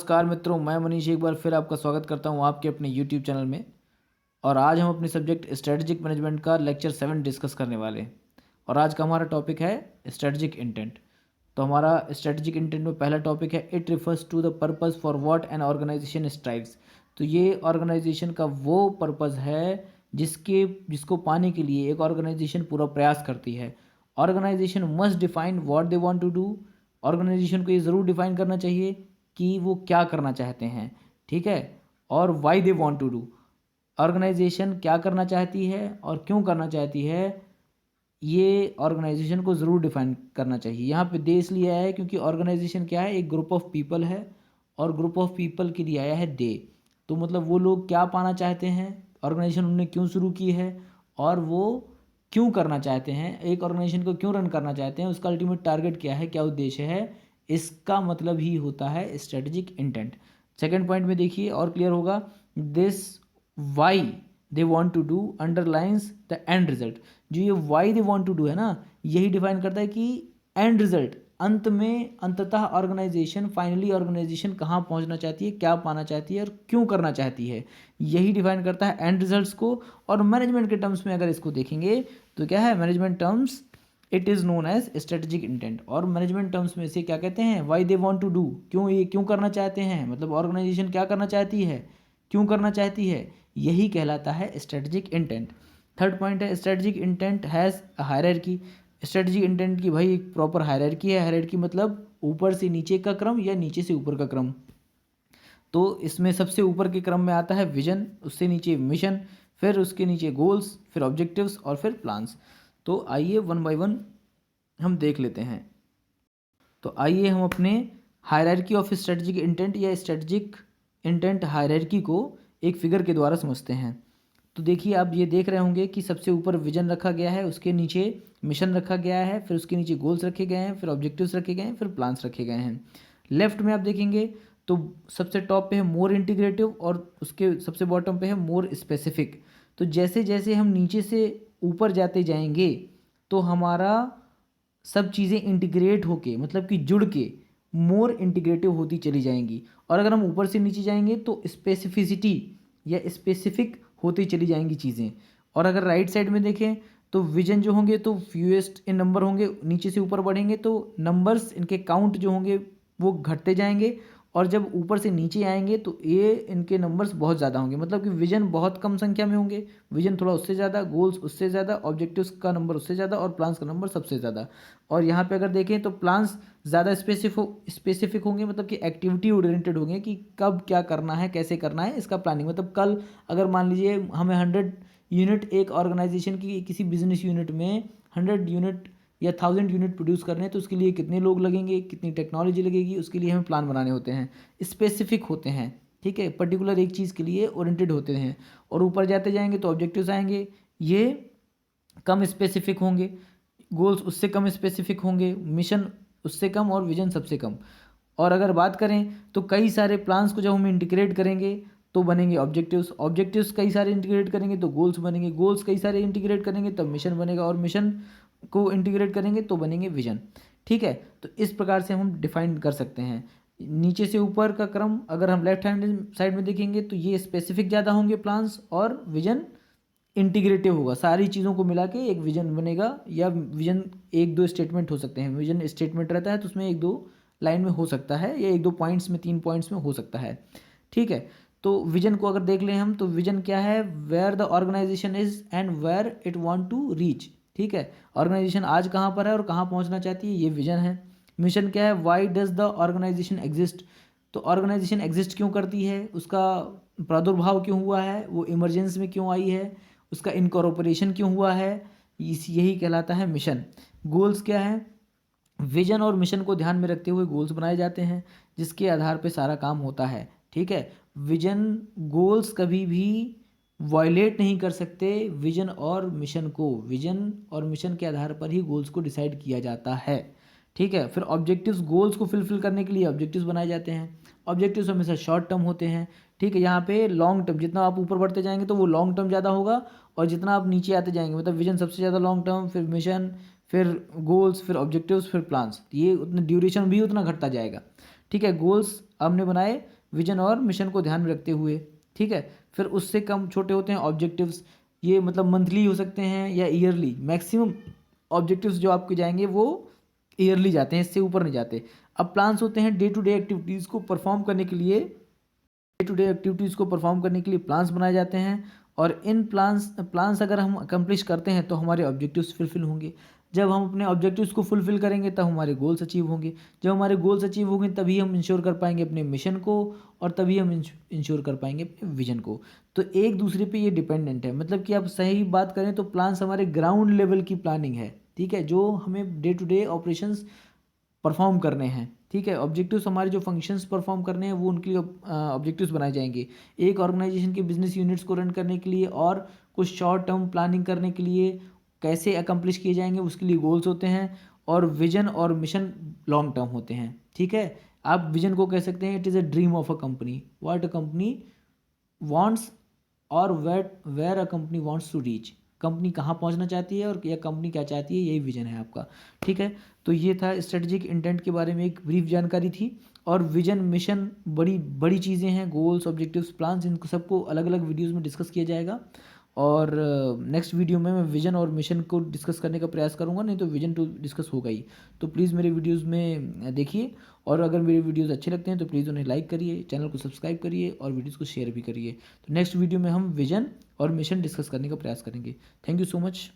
नमस्कार मित्रों, मैं मनीष एक बार फिर आपका स्वागत करता हूं आपके अपने यूट्यूब चैनल में। और आज हम अपने सब्जेक्ट स्ट्रेटजिक मैनेजमेंट का लेक्चर 7 डिस्कस करने वाले हैं। और आज का हमारा टॉपिक है स्ट्रेटजिक इंटेंट। तो हमारा स्ट्रेटजिक इंटेंट में पहला टॉपिक है it refers to the purpose for what an organisation strives. तो ये ऑर्गेनाइजेशन का वो पर्पस है जिसको पाने के लिए एक ऑर्गेनाइजेशन पूरा प्रयास करती है। Organisation must define what they want to do. Organisation को ये ज़रूर डिफाइन करना चाहिए कि वो क्या करना चाहते हैं, ठीक है। और why they want to do, organisation क्या करना चाहती है और क्यों करना चाहती है, ये ऑर्गेनाइजेशन को ज़रूर डिफाइन करना चाहिए। यहाँ पे दे इसलिए आया है क्योंकि ऑर्गेनाइजेशन क्या है, एक ग्रुप ऑफ पीपल है और ग्रुप ऑफ पीपल के लिए आया है दे। तो मतलब वो लोग क्या पाना चाहते हैं, ऑर्गेनाइजेशन उन्होंने क्यों शुरू की है और वो क्यों करना चाहते हैं, एक ऑर्गेनाइजेशन को क्यों रन करना चाहते हैं, उसका अल्टीमेट टारगेट क्या है, क्या उद्देश्य है, इसका मतलब ही होता है स्ट्रेटजिक इंटेंट। सेकेंड पॉइंट में देखिए और क्लियर होगा, this why they want to do underlines the end result. जो ये why they want to do है ना, यही डिफाइन करता है कि एंड रिजल्ट, अंत में अंततः ऑर्गेनाइजेशन फाइनली ऑर्गेनाइजेशन कहाँ पहुँचना चाहती है, क्या पाना चाहती है और क्यों करना चाहती है, यही डिफाइन करता है एंड रिजल्ट्स को। और मैनेजमेंट के टर्म्स में अगर इसको देखेंगे तो क्या है, management terms it is known as strategic intent. और मैनेजमेंट टर्म्स में से क्या कहते हैं, why they want to do, क्यों ये क्यों करना चाहते हैं, मतलब ऑर्गेनाइजेशन क्या करना चाहती है, क्यों करना चाहती है, यही कहलाता है स्ट्रेटजिक इंटेंट। थर्ड पॉइंट है strategic intent has a hierarchy. Strategic intent की भाई एक प्रॉपर हायरार्की है। हायरार्की मतलब ऊपर से नीचे का क्रम या नीचे से ऊपर का क्रम। तो इसमें सबसे ऊपर के क्रम में आता है विजन, उससे नीचे मिशन, फिर उसके नीचे गोल्स, फिर ऑब्जेक्टिव्स और फिर प्लान्स। तो आइए वन बाय वन हम देख लेते हैं। तो आइए हम अपने हायरार्की ऑफ स्ट्रेटजिक इंटेंट या स्ट्रेटजिक इंटेंट हायरार्की को एक फिगर के द्वारा समझते हैं। तो देखिए आप ये देख रहे होंगे कि सबसे ऊपर विजन रखा गया है, उसके नीचे मिशन रखा गया है, फिर उसके नीचे गोल्स रखे गए हैं, फिर ऑब्जेक्टिव्स रखे गए हैं, फिर प्लान्स रखे गए हैं। लेफ्ट में आप देखेंगे तो सबसे टॉप पे है मोर इंटीग्रेटिव और उसके सबसे बॉटम पे है मोर स्पेसिफिक। तो जैसे जैसे हम नीचे से ऊपर जाते जाएंगे तो हमारा सब चीज़ें इंटीग्रेट होके मतलब कि जुड़ के मोर इंटीग्रेटिव होती चली जाएंगी। और अगर हम ऊपर से नीचे जाएंगे तो स्पेसिफिसिटी या स्पेसिफिक होती चली जाएंगी चीज़ें। और अगर राइट साइड में देखें तो विजन जो होंगे तो फ्यूएस्ट इन नंबर होंगे, नीचे से ऊपर बढ़ेंगे तो नंबर्स इनके काउंट जो होंगे वो घटते जाएंगे। और जब ऊपर से नीचे आएंगे तो ये इनके नंबर्स बहुत ज़्यादा होंगे, मतलब कि विजन बहुत कम संख्या में होंगे, विजन थोड़ा उससे ज़्यादा, गोल्स उससे ज़्यादा, ऑब्जेक्टिव्स का नंबर उससे ज़्यादा और प्लान्स का नंबर सबसे ज़्यादा। और यहाँ पे अगर देखें तो प्लान्स ज़्यादा स्पेसिफिक होंगे, मतलब कि एक्टिविटी ओरिएंटेड होंगे कि कब क्या करना है, कैसे करना है, इसका प्लानिंग। मतलब कल अगर मान लीजिए हमें 100 यूनिट एक ऑर्गेनाइजेशन की किसी बिजनेस यूनिट में 100 यूनिट या 1000 यूनिट प्रोड्यूस करने हैं तो उसके लिए कितने लोग लगेंगे, कितनी टेक्नोलॉजी लगेगी, उसके लिए हमें प्लान बनाने होते हैं, स्पेसिफिक होते हैं, ठीक है, पर्टिकुलर एक चीज़ के लिए ओरिएंटेड होते हैं। और ऊपर जाते जाएंगे तो ऑब्जेक्टिव्स आएंगे, ये कम स्पेसिफिक होंगे, गोल्स उससे कम स्पेसिफिक होंगे, मिशन उससे कम और विजन सबसे कम। और अगर बात करें तो कई सारे प्लान्स को जब हम इंटीग्रेट करेंगे तो बनेंगे ऑब्जेक्टिव्स, ऑब्जेक्टिव्स कई सारे इंटीग्रेट करेंगे तो गोल्स बनेंगे, गोल्स कई सारे इंटीग्रेट करेंगे तब मिशन बनेगा और मिशन को इंटीग्रेट करेंगे तो बनेंगे विजन, ठीक है। तो इस प्रकार से हम डिफाइन कर सकते हैं नीचे से ऊपर का क्रम। अगर हम लेफ्ट हैंड साइड में देखेंगे तो ये स्पेसिफिक ज़्यादा होंगे प्लान्स और विजन इंटीग्रेटिव होगा, सारी चीज़ों को मिला के एक विजन बनेगा। या विजन एक दो स्टेटमेंट हो सकते हैं, विजन स्टेटमेंट रहता है तो उसमें एक दो लाइन में हो सकता है या एक दो पॉइंट्स में, 3 पॉइंट्स में हो सकता है, ठीक है। तो विजन को अगर देख लें हम तो विजन क्या है, where the organisation is and where it want to reach, ठीक है। ऑर्गेनाइजेशन आज कहाँ पर है और कहाँ पहुँचना चाहती है, ये विजन है। मिशन क्या है, why does the organisation exist, तो ऑर्गेनाइजेशन एग्जिस्ट क्यों करती है, उसका प्रादुर्भाव क्यों हुआ है, वो इमरजेंसी में क्यों आई है, उसका इनकॉर्पोरेशन क्यों हुआ है, यही कहलाता है मिशन। गोल्स क्या है, विजन और मिशन को ध्यान में रखते हुए गोल्स बनाए जाते हैं जिसके आधार पे सारा काम होता है, ठीक है। विजन गोल्स कभी भी वायलेट नहीं कर सकते विजन और मिशन को, विजन और मिशन के आधार पर ही गोल्स को डिसाइड किया जाता है, ठीक है। फिर ऑब्जेक्टिव्स, गोल्स को फुलफिल करने के लिए ऑब्जेक्टिव्स बनाए जाते हैं। ऑब्जेक्टिव्स हमेशा शॉर्ट टर्म होते हैं, ठीक है। यहाँ पे लॉन्ग टर्म, जितना आप ऊपर बढ़ते जाएंगे तो वो लॉन्ग टर्म ज़्यादा होगा और जितना आप नीचे आते जाएंगे मतलब विजन सबसे ज़्यादा लॉन्ग टर्म, फिर मिशन, फिर गोल्स, फिर ऑब्जेक्टिव्स, फिर प्लान्स, ये उतना ड्यूरेशन भी उतना घटता जाएगा, ठीक है। गोल्स हमने बनाए विजन और मिशन को ध्यान में रखते हुए, ठीक है। फिर उससे कम छोटे होते हैं ऑब्जेक्टिव्स, ये मतलब मंथली हो सकते हैं या ईयरली। मैक्सिमम ऑब्जेक्टिव्स जो आपके जाएंगे वो ईयरली जाते हैं, इससे ऊपर नहीं जाते। अब प्लान्स होते हैं डे टू डे एक्टिविटीज़ को परफॉर्म करने के लिए, डे टू डे एक्टिविटीज़ को परफॉर्म करने के लिए प्लान्स बनाए जाते हैं। और इन प्लान्स अगर हम अकम्प्लिश करते हैं तो हमारे ऑब्जेक्टिव्स फुलफिल होंगे। जब हम अपने ऑब्जेक्टिव्स को फुलफिल करेंगे तब हमारे गोल्स अचीव होंगे। जब हमारे गोल्स अचीव होंगे तभी हम इंश्योर कर पाएंगे अपने मिशन को, और तभी हम इंश्योर कर पाएंगे अपने विजन को। तो एक दूसरे पे ये डिपेंडेंट है। मतलब कि आप सही बात करें तो प्लान्स हमारे ग्राउंड लेवल की प्लानिंग है, ठीक है, जो हमें day to day operations perform करने हैं, ठीक है। ऑब्जेक्टिव्स हमारे जो फंक्शंस परफॉर्म करने हैं वो उनके लिए ऑब्जेक्टिव्स बनाए जाएंगे। एक ऑर्गेनाइजेशन के बिजनेस यूनिट्स को रन करने के लिए और कुछ शॉर्ट टर्म प्लानिंग करने के लिए कैसे अकम्प्लिश किए जाएंगे उसके लिए गोल्स होते हैं। और विजन और मिशन लॉन्ग टर्म होते हैं, ठीक है। आप विजन को कह सकते हैं it is a dream of a company, what a company wants, और where a company wants to reach. Company कहाँ पहुँचना चाहती है और यह कंपनी क्या चाहती है, यही विजन है आपका, ठीक है। तो ये था स्ट्रेटजिक इंटेंट के बारे में एक ब्रीफ जानकारी थी। और विजन मिशन बड़ी बड़ी चीज़ें हैं, गोल्स ऑब्जेक्टिव्स प्लान्स, इन सबको अलग अलग वीडियोज़ में डिस्कस किया जाएगा। और नेक्स्ट वीडियो में मैं विजन और मिशन को डिस्कस करने का प्रयास करूंगा, नहीं तो विजन तो डिस्कस होगा ही। तो प्लीज़ मेरे वीडियोस में देखिए, और अगर मेरे वीडियोस अच्छे लगते हैं तो प्लीज़ उन्हें लाइक करिए, चैनल को सब्सक्राइब करिए और वीडियोस को शेयर भी करिए। तो नेक्स्ट वीडियो में हम विजन और मिशन डिस्कस करने का प्रयास करेंगे। Thank you so much.